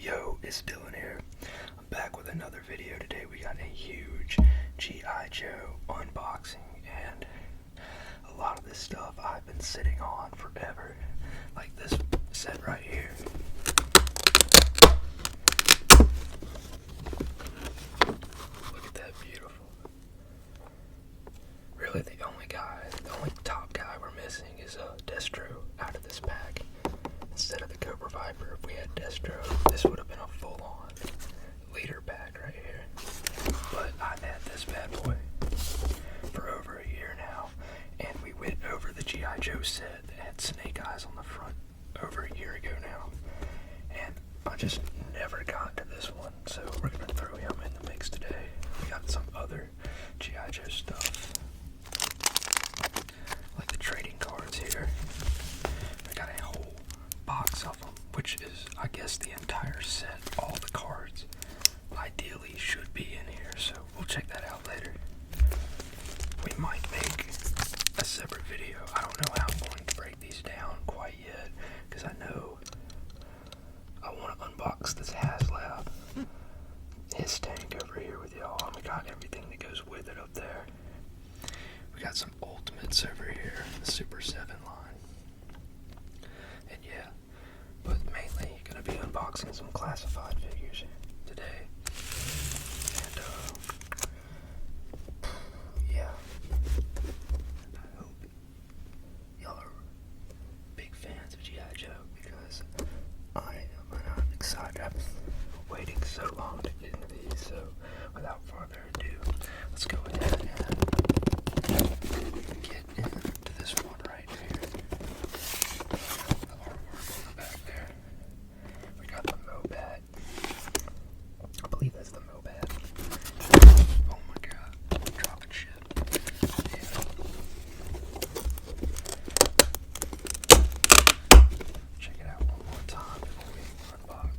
Yo.Iz-Dylan here. I'm back with another video. Today we got a huge G.I. Joe unboxing, and a lot of this stuff I've been sitting on forever. Like this set right here. Look at that, beautiful. Really the only top guy we're missing is Destro out of this pack. Instead of the Cobra Viper, if we had Destro, this would have been a full-on leader pack right here. But I've had this bad boy for over a year now, and we went over the G.I. Joe set that had snake eyes on the front over a year ago now, and I just never got to this one, so we're going to throw him in the mix today. We got some other G.I. Joe stuff, like the trading cards here. We got a whole box of them, which is, I guess, the entire set. All the cards ideally should be in here, so we'll check that out later. We might make a separate video. I don't know how I'm going to break these down quite yet, because I know I want to unbox this HasLab, his tank over here with y'all, and we got everything that goes with it up there. We got some Ultimates over here, the Super 7 line. And yeah, but mainly going to be unboxing some classified figures today. And yeah, I hope y'all are big fans of G.I. Joe, because I am, and I'm excited. I've been waiting so long to get into these, so without further ado, let's go ahead and get into this one right here. The artwork on the back there. We got the Mobat. I believe that's the Mobat. Oh my god, I'm dropping shit. Yeah. Check it out one more time before we unbox.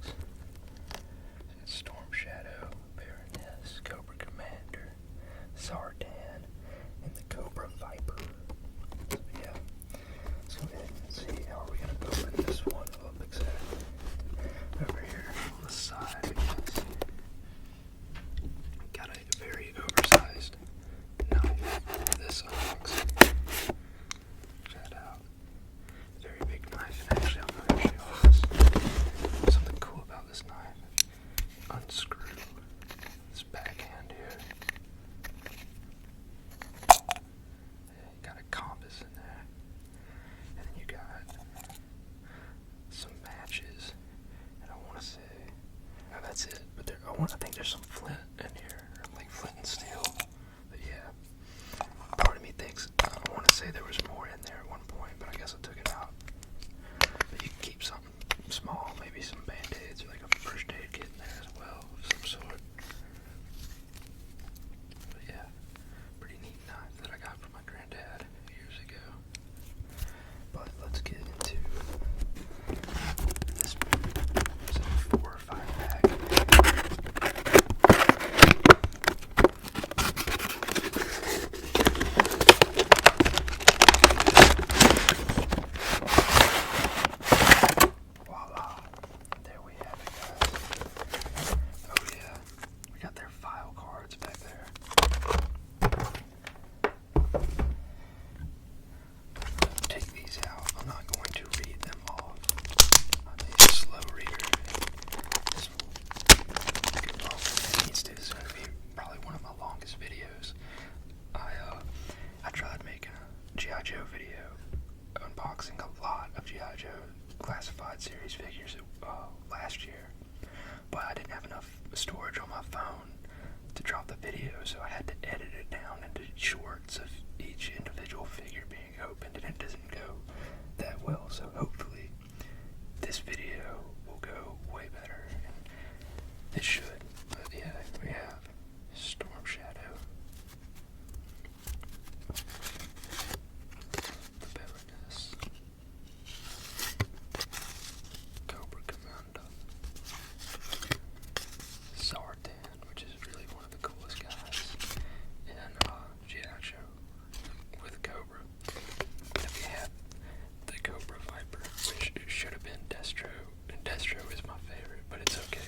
It's Storm Shadow, Baroness, Cobra Commander, Zartan, and the Cobra Viper. So yeah, let's go ahead and see how are we going to open this one up exactly. Over here on the side, we can see got a very oversized knife for this unboxing. Check that out. Very big knife, and actually I'm going to show you this. Something cool about this knife. Unscrew this backhand here. You got a compass in there, and then you got some matches, and I want to say, no, that's it. But I think there's some flint in here, like flint and steel. But yeah, part of me thinks I want to say there was more in there at one point, but I guess I took it out. But you can keep something small, maybe some band-aids or like a first aid kit in there as well, of some sort. But yeah, pretty neat knife that I got from my granddad years ago. But let's get into this 4 or 5 pack. Voila, there we have it, guys. Oh yeah, we got their file cards back there. Take these out. I'm not going to read them off. I'm a slow reader. This will get long as it needs to. This is going to be probably one of my longest videos. I tried making a G.I. Joe video, unboxing a lot of G.I. Joe classified series figures last year, but I didn't have enough storage on my phone to drop the video, so I had to edit it down into shorts of each individual figure being opened, and it doesn't go that well, so hopefully this video will go way better, and it should. But yeah, we have Storm Shadow, the Baroness, Cobra Commander, Zartan, which is really one of the coolest guys in G.I. Joe with Cobra. Then we have the Cobra Viper, which should have been Destro, and Destro is my favorite, but it's okay.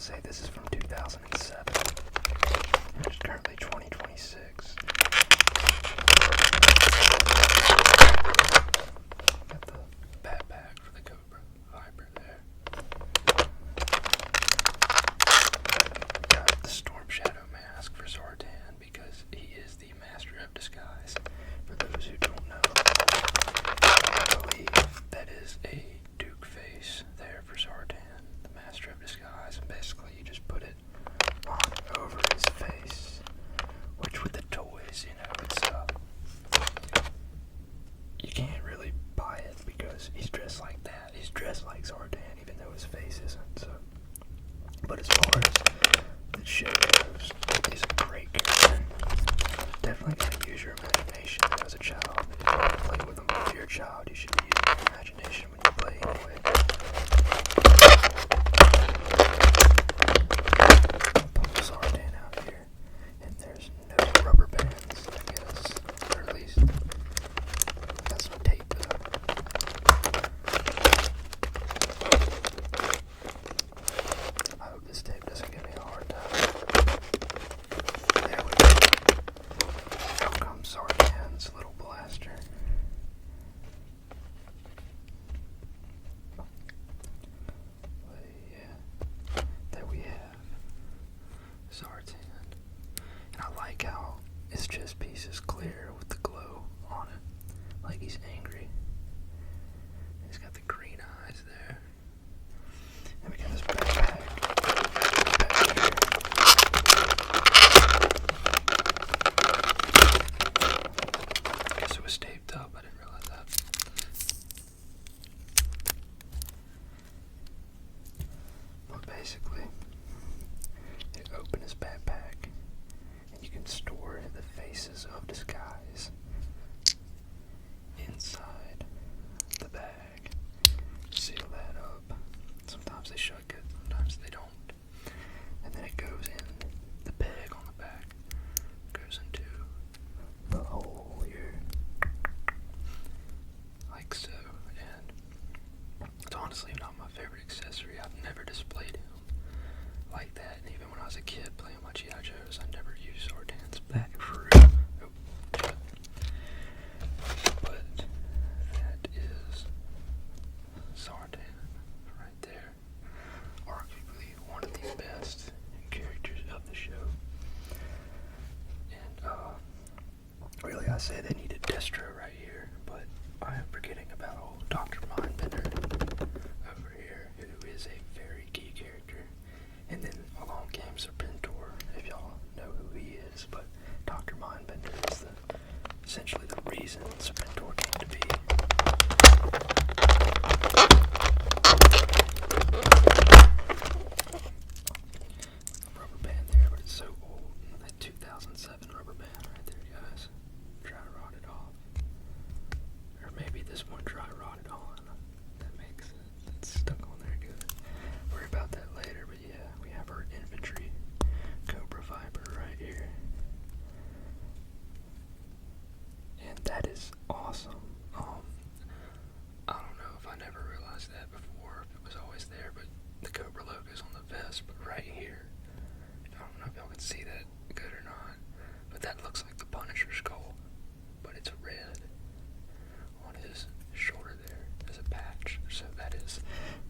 say this is from 2007. And it's currently 2026. Got the backpack for the Cobra Viper there. Got the Storm Shadow mask for Zartan because he is the master of disguise. For those who don't know, I believe that is a Duke face there for Zartan, the master of disguise, and basically you just put it on over his face, which with the toys, it's you can't really buy it because he's dressed like that. He's dressed like Zartan, even though his face isn't. So, but as far as the show goes, he's a great character. Definitely gotta use your imagination as a child. If you want to play with him, if you're a child, you should be using your imagination when you play anyway. Pull Zartan out here, and there's no rubber bands, I guess, or at least got some tape though. I hope this tape doesn't give me a hard time. There we go. Out comes Zartan's little blaster. But yeah, there we have Zartan. And I like how his chest piece is clear with the glow on it, like he's angry. He's got the green eyes there. And we got his backpack. I guess it was taped up. I didn't realize that. But basically, you open his backpack, and you can store the faces of disguise inside the bag. Seal that up. Sometimes they shut good, sometimes they don't. And then it goes in the bag on the back. Goes into the hole here. Like so. And it's honestly not my favorite accessory. I've never displayed him like that. And even when I was a kid playing my G.I.Joes, I never used Zartan's back for real. But that is Zartan right there. Arguably one of the best characters of the show. And really I say they needed Destro right here, but I am forgetting about old Dr. Mindbender over here, who is a very key character. And then along came Serpentor, if y'all know who he is, but Dr. Mindbender is essentially the reason Serpentor came to be. Rubber band there, but it's so old. That 2007 rubber band right there, guys. Dry rotted off. Or maybe this one dry rotted on. That makes sense. It's stuck on there good. Worry about that later, but yeah, we have our infantry Cobra Viper right here. And that is awesome. I don't know if I never realized that before, if it was always there, but the Cobra logo's on the vest, but right here, I don't know if y'all can see that good or not, but that looks like the Punisher skull, but it's red on his shoulder there as a patch, so that is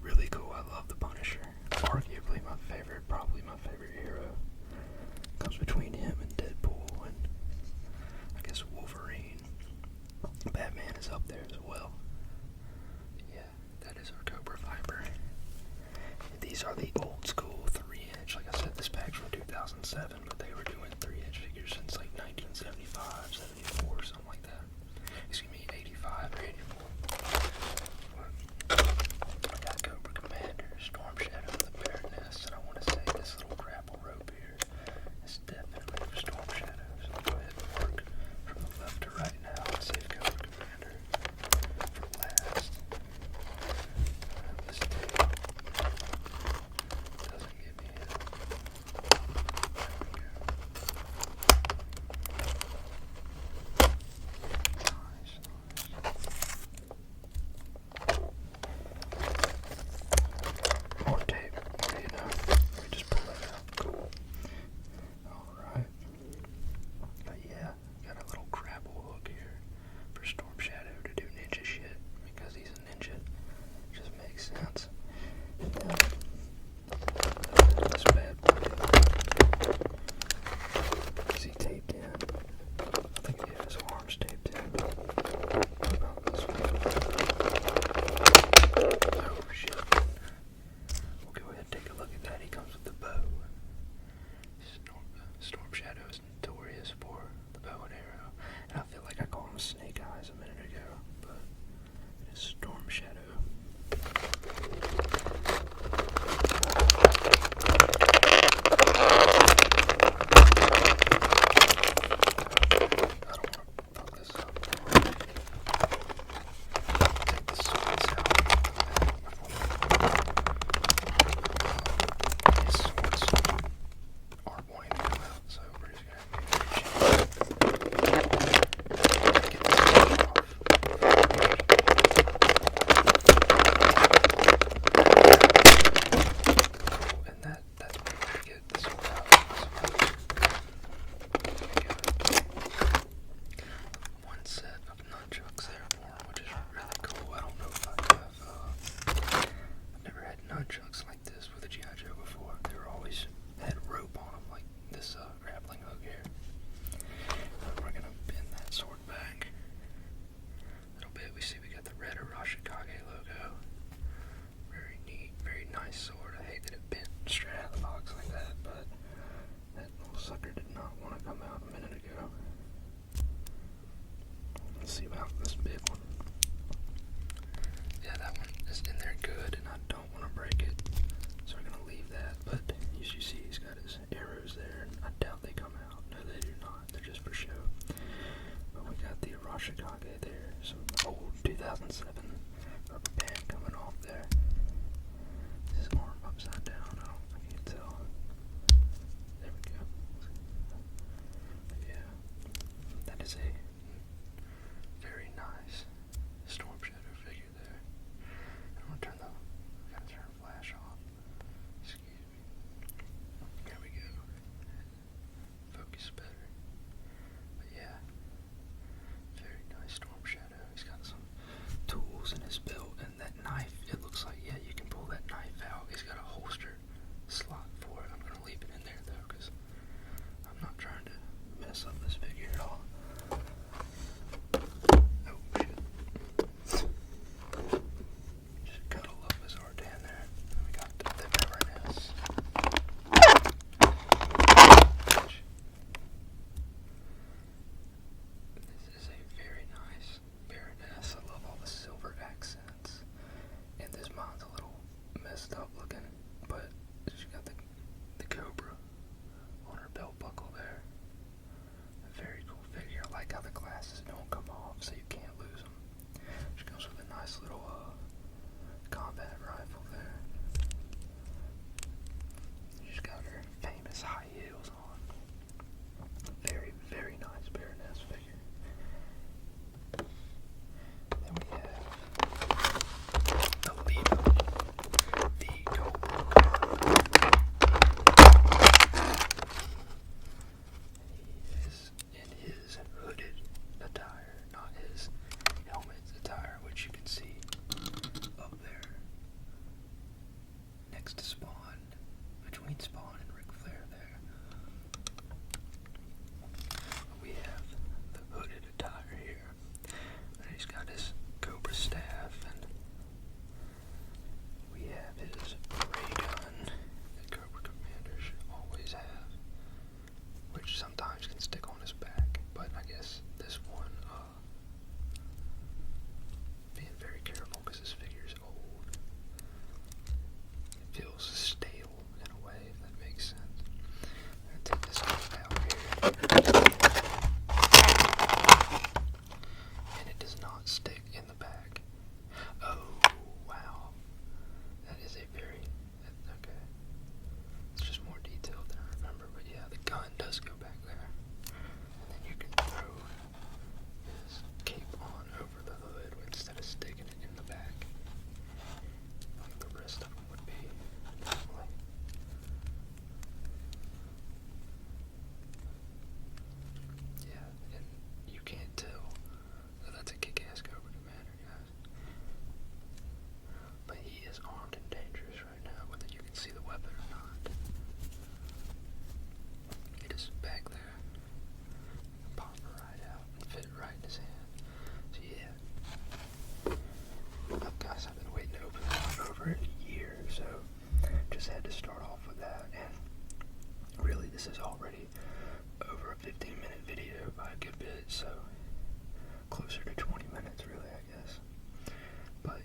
really cool. I love the Punisher. Arguably my favorite, probably my favorite hero. Comes between him and Deadpool and I guess Wolverine. Batman is up there as well. Yeah, that is our Cobra Viper. And these are the old school 3-inch. Like I said, this pack's from 2007, but they were doing 3-inch figures since like 1975, 74, something like that. Excuse me, 85 or 84. I got Cobra Commander, Storm Shadow, the Bear Nest, and I want to say this little grapple rope here is definitely for Storm Shadow. So I'll go ahead and work from the left to right now and save Cobra Commander for last. This tape doesn't give me it. There we go. off with that. And really, this is already over a 15-minute video by a good bit, so closer to 20 minutes, really, I guess. But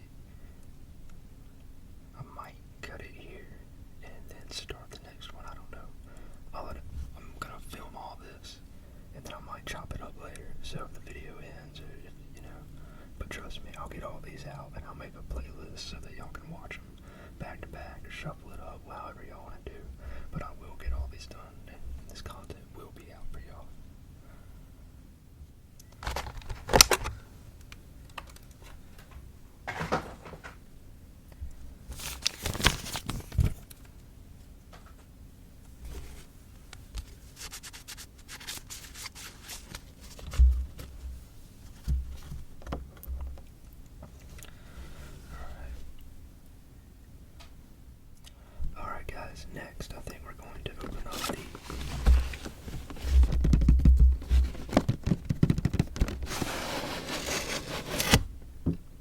I might cut it here and then start the next one. I don't know. I'm gonna film all this, and then I might chop it up later. So if the video ends, or if, but trust me, I'll get all these out and I'll make a playlist so that y'all can watch them back to back or shuffle it up, however y'all want to do. But I will get all these done, and this content will be out for y'all. Alright guys, next I think we're going to open up the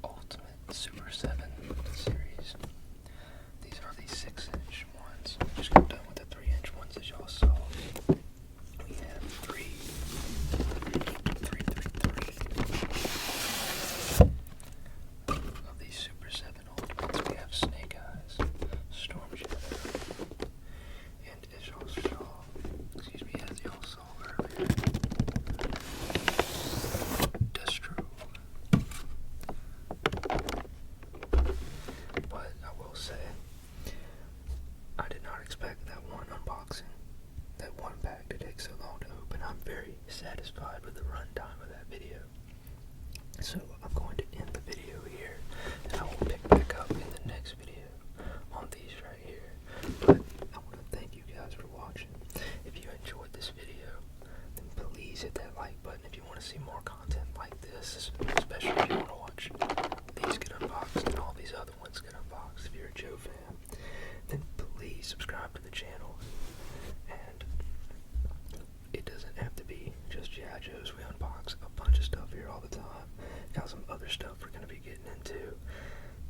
Ultimate Super 7 series. These are the 6-inch ones. Just got done with the 3-inch ones as y'all saw. We have three of these Super 7 Ultimates. We have Snake Eyes, Storm Shadow, and as y'all saw earlier, Destro. But I will say, I did not expect that one unboxing, that one pack to take so long to open. I'm very satisfied with the runtime of that video. So I'm going to end the video here, and I will pick back up in the next video on these right here. But I want to thank you guys for watching. If you enjoyed this video, then please hit that like button if you want to see more content like this, especially if you want to watch these get unboxed and all these other ones get unboxed. If you're a Joe fan, then please subscribe to the channel. And it doesn't have to be just G.I. Joes. We unbox a bunch of stuff here all the time. Got some other stuff we're going to be getting into.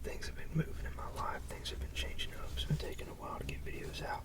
Things have been moving in my life. Things have been changing up. It's been taking a while to get videos out.